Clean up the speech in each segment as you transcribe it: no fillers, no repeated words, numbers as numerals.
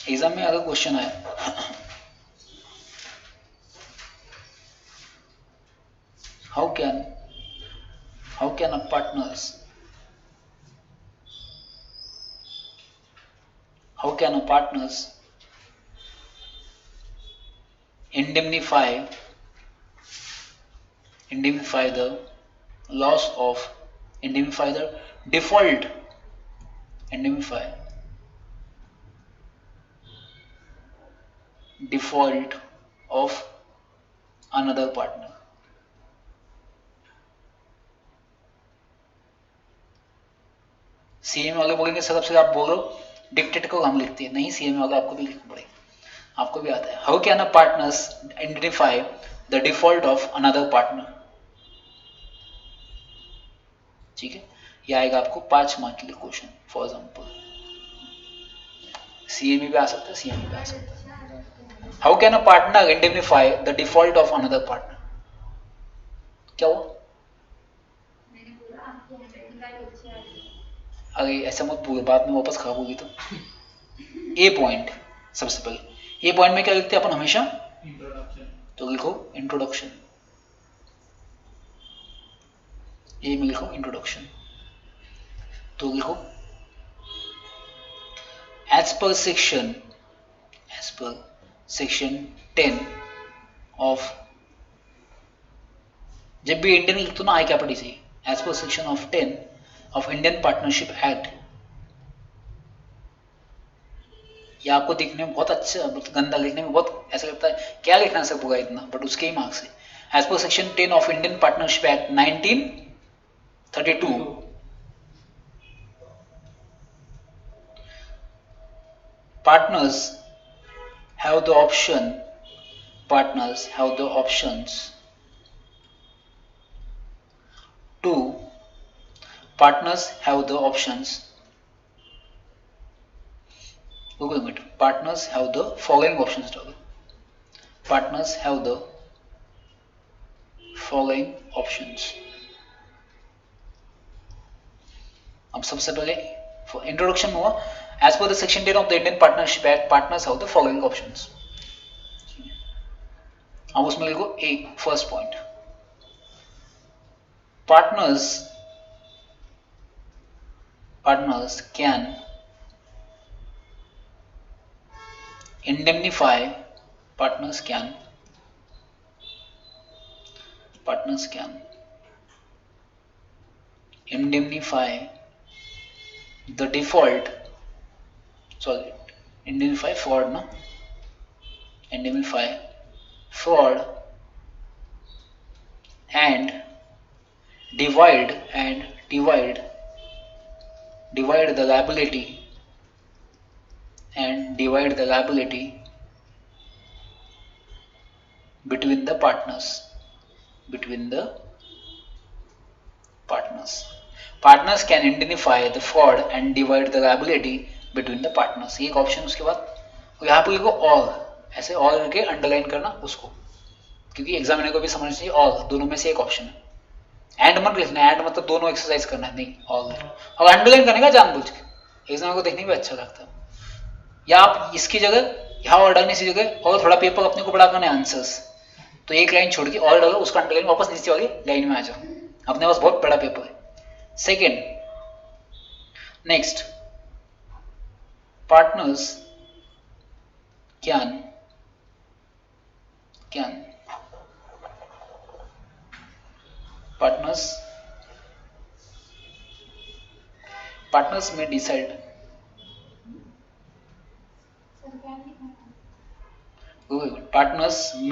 Exam में अगर question आए, how can a partners indemnify the loss of indemnify the default indemnify default of another partner. CM वाले बोलेंगे sir सबसे आप बोलो डिक्टेट को हम लिखते हैं, नहीं सीएम वाला आपको भी लिखना पड़ेगा, आपको भी आता है। How can a partners identify the default of another partner, ठीक है, ये आएगा आपको 5 मार्क के लिए क्वेश्चन। फॉर एग्जाम्पल सीएमई भी आ सकता है, सीएमई भी आ सकता है। How can a partner identify the default of another partner, क्या हुआ? अरे ऐसा मत बोलो, बाद में वापस खराब होगी तो। ए पॉइंट, सबसे पहले ए पॉइंट में क्या लिखते हैं अपन हमेशा, तो लिखो इंट्रोडक्शन, ए में लिखो इंट्रोडक्शन, तो लिखो एज पर सेक्शन 10 ऑफ, जब भी इंडियन लिखते हो ना आई कैपिटल से, as per section of 10 of Indian Partnership Act, ये आपको देखने में बहुत अच्छा, गंदा लिखने में बहुत ऐसा लगता है क्या लिखना सर पूरा इतना, बट उसके ही मार्क्स है। As per section 10 of Indian Partnership Act 1932, partners have the options to partners have the options Google Meet, partners have the following options, partners have the following options। अब सबसे पहले introduction हुआ, as per the section 10 of the Indian Partnership Act partners have the following options. अब उसमें लिखो एक first point, partners can indemnify, partners can indemnify the default, sorry, indemnify fraud, no, indemnify fraud and divide the liability between the partners, partners can indemnify the fraud and divide the liability between the partners। एक option, उसके बाद यहाँ पे लिखो और, ऐसे और करके अंडरलाइन करना उसको, क्योंकि एग्जामिनर को भी समझना चाहिए और दोनों में से एक ऑप्शन है। एंड मत लिखना, एंड मतलब दोनों एक्सरसाइज करना है, नहीं और, और अंडरलाइन करने का जानबूझ के, एग्जामिनर को देखने में अच्छा लगता है। या आप इसकी जगह यहाँ और डालने की जगह और थोड़ा पेपर अपने को बड़ा करना है आंसर्स, तो एक लाइन छोड़ के और डालो, उसका अंडरलाइन वापस नीचे वाली लाइन में आ जाओ, अपने पास बहुत बड़ा पेपर है। Second, next, partners can partners may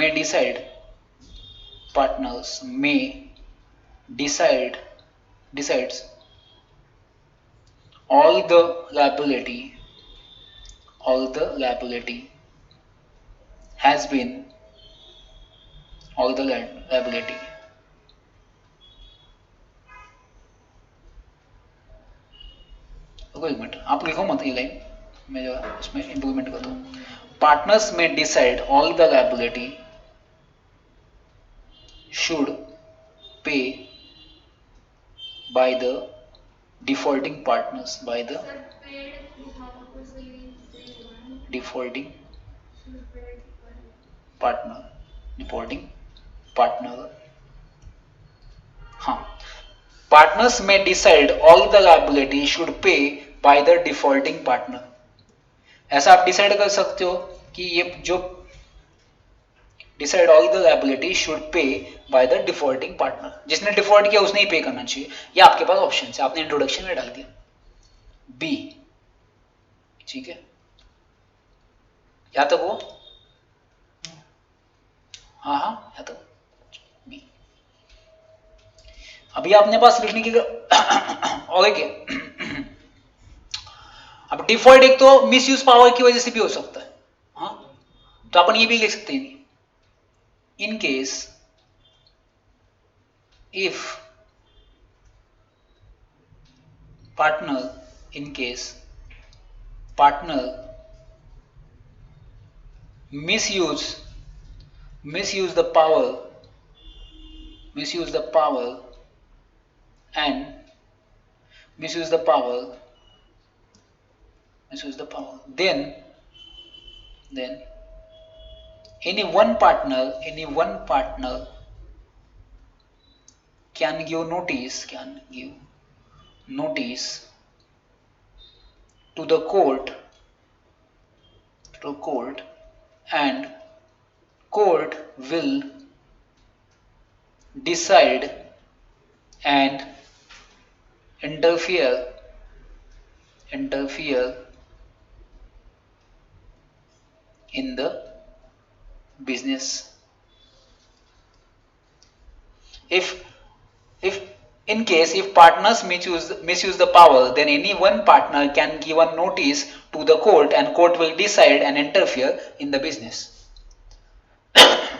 decide, partners may decides all the liability has been एक मिनट आप लिखो मत ये लाइन, मैं जो उसमें इंप्रूवमेंट करता हूँ। पार्टनर्स में decide all the liability should pay by the defaulting partners, by the defaulting partner, defaulting partner. हाँ, partners may decide all the liability should pay by the defaulting partner. ऐसा आप decide कर सकते हो कि ये जो decide all the liability should pay by the defaulting partner, जिसने डिफॉल्ट किया उसने ही पे करना चाहिए। ये आपके पास ऑप्शन है, आपने इंट्रोडक्शन में डाल दिया बी। ठीक है, या तक वो, हाँ हाँ या तक बी। अभी आपने पास लिखने की और एक अब डिफॉल्ट एक तो मिस यूज पावर की वजह से भी हो सकता है, हाँ, तो अपन ये भी लिख सकते हैं in case if partner, in case partner misuse the power and misuse the power, then any one partner can give notice to the court and court will decide and interfere in the business. If in case if partners misuse the power, then any one partner can give a notice to the court and court will decide and interfere in the business.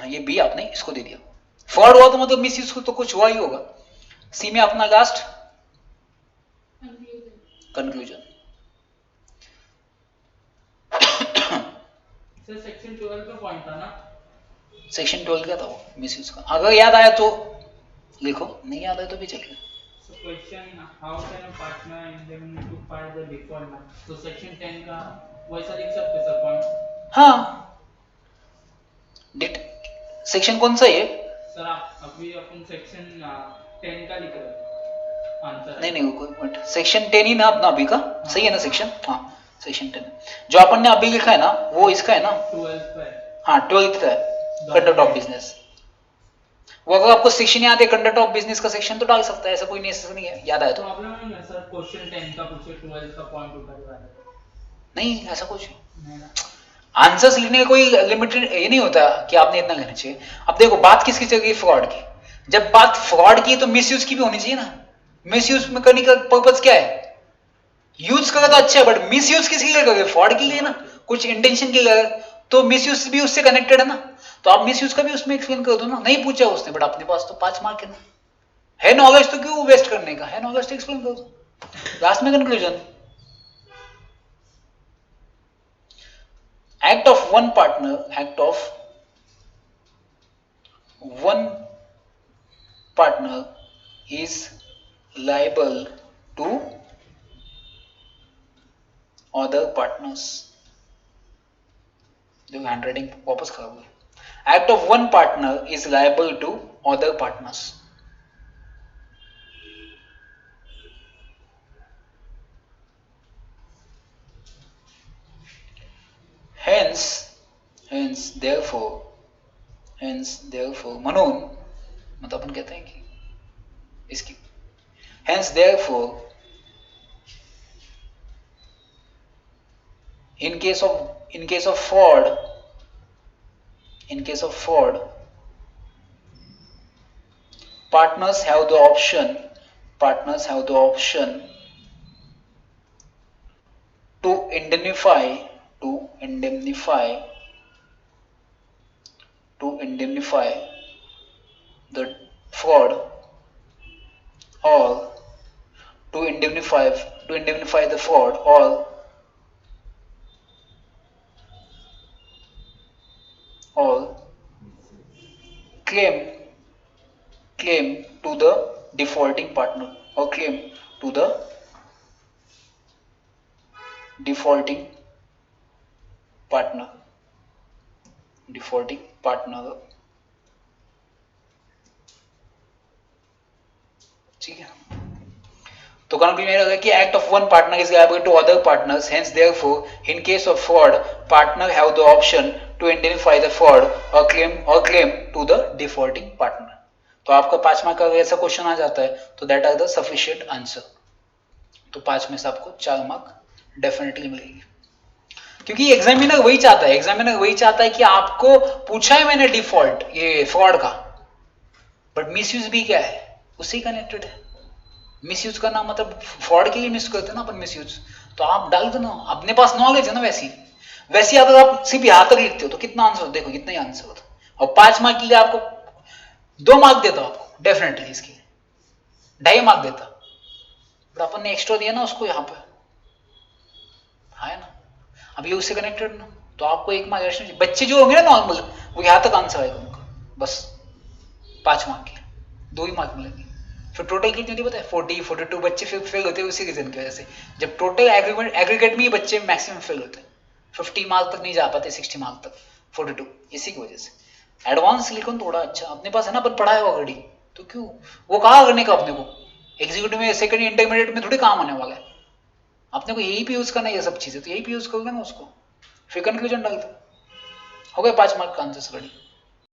ये B आपने इसको दे दिया। Fraud हुआ तो मतलब misuse तो कुछ हुआ ही होगा। सी में अपना लास्ट कंक्लूजन। सर सेक्शन 12 का पॉइंट था ना, सेक्शन 12 का था वो मिसयूज का, अगर याद आया तो लिखो, नहीं याद आया तो भी चलेगा। So question, how can a partner indemnify the default? तो सेक्शन 10 का वैसा लिख सकते सर पॉइंट। हाँ, सेक्शन कौन सा है सर? आप अभी अपन सेक्शन 10 का लिख रहे हैं आंसर। नहीं कोई पॉइंट, सेक्शन 10 ही ना अपना अभी का, सही है ना सेक्शन? हाँ सेक्शन 10 जो अपन ने अभी लिखा है ना वो इसका है ना, 12 का है। हाँ 12th का है, कंडक्ट ऑफ बिजनेस। वो अगर आपको सेक्शन याद है कंडक्ट ऑफ बिजनेस का सेक्शन तो डाल सकता है, ऐसा कोई नेसेसरी नहीं है, याद आया तो। प्रॉब्लम नहीं है सर, क्वेश्चन 10 का पूछे 12 का पॉइंट उठा के, नहीं ऐसा कुछ आंसर्स लिखने का कोई लिमिटेड ये नहीं होता कि आपने इतना लेना चाहिए। अब देखो बात किसकी चल रही है, फ्रॉड की। जब बात फ्रॉड की तो मिसयूज की भी होनी चाहिए ना। मिसयूज में करने का पर्पज क्या है? यूज करेगा तो अच्छा है, बट मिसयूज किसके लिए करोगे? फ्रॉड के लिए ना, कुछ इंटेंशन के लिए, तो मिसयूज भी उससे कनेक्टेड है ना। तो आप मिसयूज का भी उसमें एक्सप्लेन कर दो ना। नहीं पूछा उसने बट अपने पास तो 5 मार्क है ना, है नॉलेज तो क्यों वेस्ट करने का, है नॉलेज तो एक्सप्लेन कर दो। लास्ट में conclusion, act of one partner is liable to other partners। जो हैंडराइटिंग वापस खराब हुई। act of one partner is liable to other partners। hence therefore म्हणून मतलब अपन कहते हैं कि इसकी hence therefore in case of fraud partners have the option to indemnify the fraud or to indemnify the fraud or claim to the defaulting partner or claim to the defaulting partner, defaulting partner, ठीक है। तो conclusion है कि act of one partner is liable to other partners, hence therefore in case of fraud partner have the option to indemnify the fraud और claim to the defaulting partner. तो आपका 5 mark का ऐसा क्वेश्चन आ जाता है तो that are the sufficient answer. तो 5 में से आपको 4 मार्क डेफिनेटली मिलेंगे, क्योंकि एग्जामिनर वही चाहता है कि आपको पूछा है मैंने डिफॉल्ट ये फ्रॉड का, बट मिसयूज भी क्या है उससे कनेक्टेड है। मिसयूज करना मतलब फ्रॉड के लिए मिस करते हैं ना अपन मिसयूज, तो आप डाल दो ना, अपने पास नॉलेज है ना वैसी अगर आप सिर्फ यहाँ तक लिखते हो तो कितना आंसर होता, देखो कितना ही आंसर होता। और 5 मार्क के लिए आपको 2 मार्क देता आपको डेफिनेटली, इसके 2.5 मार्क देता, बट अपन ने एक्स्ट्रा दिया ना उसको यहाँ पे, है ना। अब ये उससे कनेक्टेड ना, तो आपको 1 मार्क एक्स्ट्रा। बच्चे जो होंगे ना नॉर्मल, वो यहाँ तक आंसर आएगा उनका, बस 5 मार्क के 2 ही मार्क मिलेंगे। फिर टोटल कितनी होती है पता है, 42 बच्चे फेल होते हैं उसी रीजन की वजह से। जब टोटल एग्रीगेट में ही बच्चे मैक्सिमम फेल होते हैं, 50 मार्क तक नहीं जा पाते, 60 मार्क तक, 42 इसी की वजह से। एडवांस लिखो थोड़ा अच्छा, अपने पास है ना, अपन पढ़ा है ऑलरेडी, तो क्यों वो कहाँ करने का अपने को, एग्जीक्यूटिव में सेकंड इंटरमीडिएट में थोड़ी काम होने वाला है, अपने को यही पे यूज करना है ये सब चीजें, तो यही पे यूज करोगे ना उसको। फिर कंक्लूजन डाल दो, हो गए 5 मार्क का आंसर रेडी।